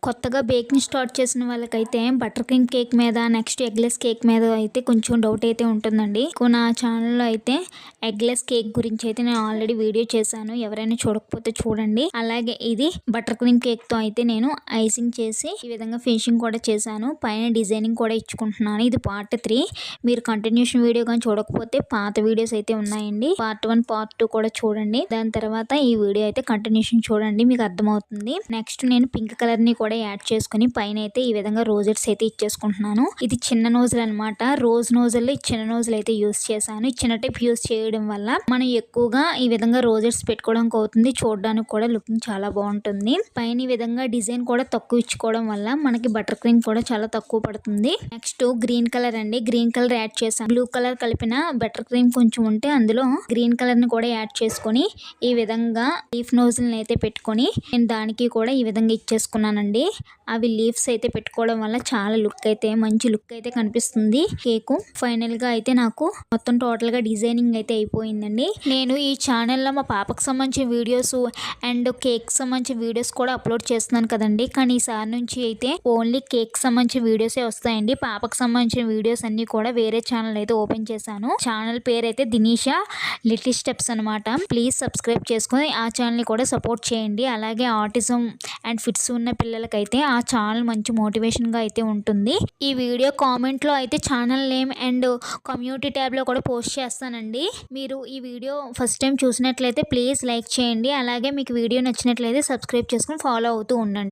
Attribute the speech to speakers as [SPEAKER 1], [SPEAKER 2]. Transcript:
[SPEAKER 1] కొత్తగా baking start చేసిన వాళ్ళకైతే బటర్ క్రీమ్ కేక్ మీద నెక్స్ట్ ఎగ్లెస్ కేక్ మీద అయితే కొంచెం డౌట్ అయితే ఉంటుందండి. నా ఛానల్లో అయితే ఎగ్లెస్ కేక్ గురించి అయితే నేను ఆల్రెడీ వీడియో చేశాను. ఎవరైనా చూడకపోతే చూడండి. అలాగే ఇది బటర్ క్రీమ్ కేక్ తో అయితే నేను ఐసింగ్ చేసి ఈ విధంగా ఫినిషింగ్ కూడా చేశాను. పైన డిజైనింగ్ కూడా ఇచ్చుకుంటున్నాను. ఇది పార్ట్ 3. మీరు కంటిన్యూషన్ వీడియో కానీ చూడకపోతే పాత వీడియోస్ అయితే ఉన్నాయండి. పార్ట్ 1 పార్ట్ 2 కూడా చూడండి. దాని తర్వాత ఈ వీడియో అయితే కంటిన్యూషన్ చూడండి, మీకు అర్థమవుతుంది. నెక్స్ట్ నేను పింక్ కలర్ ని కూడా యాడ్ చేసుకుని పైన అయితే ఈ విధంగా రోజెట్స్ అయితే ఇచ్చేసుకుంటున్నాను. ఇది చిన్న నోజులు అనమాట. రోజ్ నోజుల్లో చిన్న నోజులు అయితే యూస్ చేశాను. చిన్న టైప్ యూస్ చేయడం వల్ల మనం ఎక్కువగా ఈ విధంగా రోజెట్స్ పెట్టుకోవడానికి అవుతుంది. చూడడానికి కూడా లుకింగ్ చాలా బాగుంటుంది. పైన ఈ విధంగా డిజైన్ కూడా తక్కువ ఇచ్చుకోవడం వల్ల మనకి బటర్ క్రీమ్ కూడా చాలా తక్కువ పడుతుంది. నెక్స్ట్ గ్రీన్ కలర్ అండి, గ్రీన్ కలర్ యాడ్ చేశాను. బ్లూ కలర్ కలిపిన బటర్ క్రీమ్ కొంచెం ఉంటే అందులో గ్రీన్ కలర్ ని కూడా యాడ్ చేసుకొని ఈ విధంగా లీఫ్ నోజులను అయితే పెట్టుకొని నేను దానికి కూడా ఈ విధంగా ఇచ్చేసుకున్నానండి. అవి లీవ్స్ అయితే పెట్టుకోవడం వల్ల చాలా మంచి లుక్ అయితే కనిపిస్తుంది కేకు. ఫైనల్ గా అయితే నాకు మొత్తం టోటల్ గా డిజైనింగ్ అయితే అయిపోయిందండి. నేను ఈ ఛానల్లో మా పాపకు సంబంధించిన వీడియోస్ అండ్ కేక్ సంబంధించిన వీడియోస్ కూడా అప్లోడ్ చేస్తున్నాను కదండి. కానీ ఈసారి నుంచి అయితే ఓన్లీ కేక్ సంబంధించిన వీడియోసే వస్తాయండి. పాపకు సంబంధించిన వీడియోస్ అన్ని కూడా వేరే ఛానల్ అయితే ఓపెన్ చేశాను. ఛానల్ పేరు అయితే దినీషా లిటిల్ స్టెప్స్ అనమాట. ప్లీజ్ సబ్స్క్రైబ్ చేసుకొని ఆ ఛానల్ని కూడా సపోర్ట్ చేయండి. అలాగే ఆటిజం అండ్ ఫిట్స్ ఉన్న పిల్లలకైతే ఆ ఛానల్ మంచి మోటివేషన్గా అయితే ఉంటుంది. ఈ వీడియో కామెంట్లో అయితే ఛానల్ నేమ్ అండ్ కమ్యూనిటీ ట్యాబ్లో కూడా పోస్ట్ చేస్తానండి. మీరు ఈ వీడియో ఫస్ట్ టైం చూసినట్లయితే ప్లీజ్ లైక్ చేయండి. అలాగే మీకు వీడియో నచ్చినట్లయితే సబ్స్క్రైబ్ చేసుకొని ఫాలో అవుతూ ఉండండి.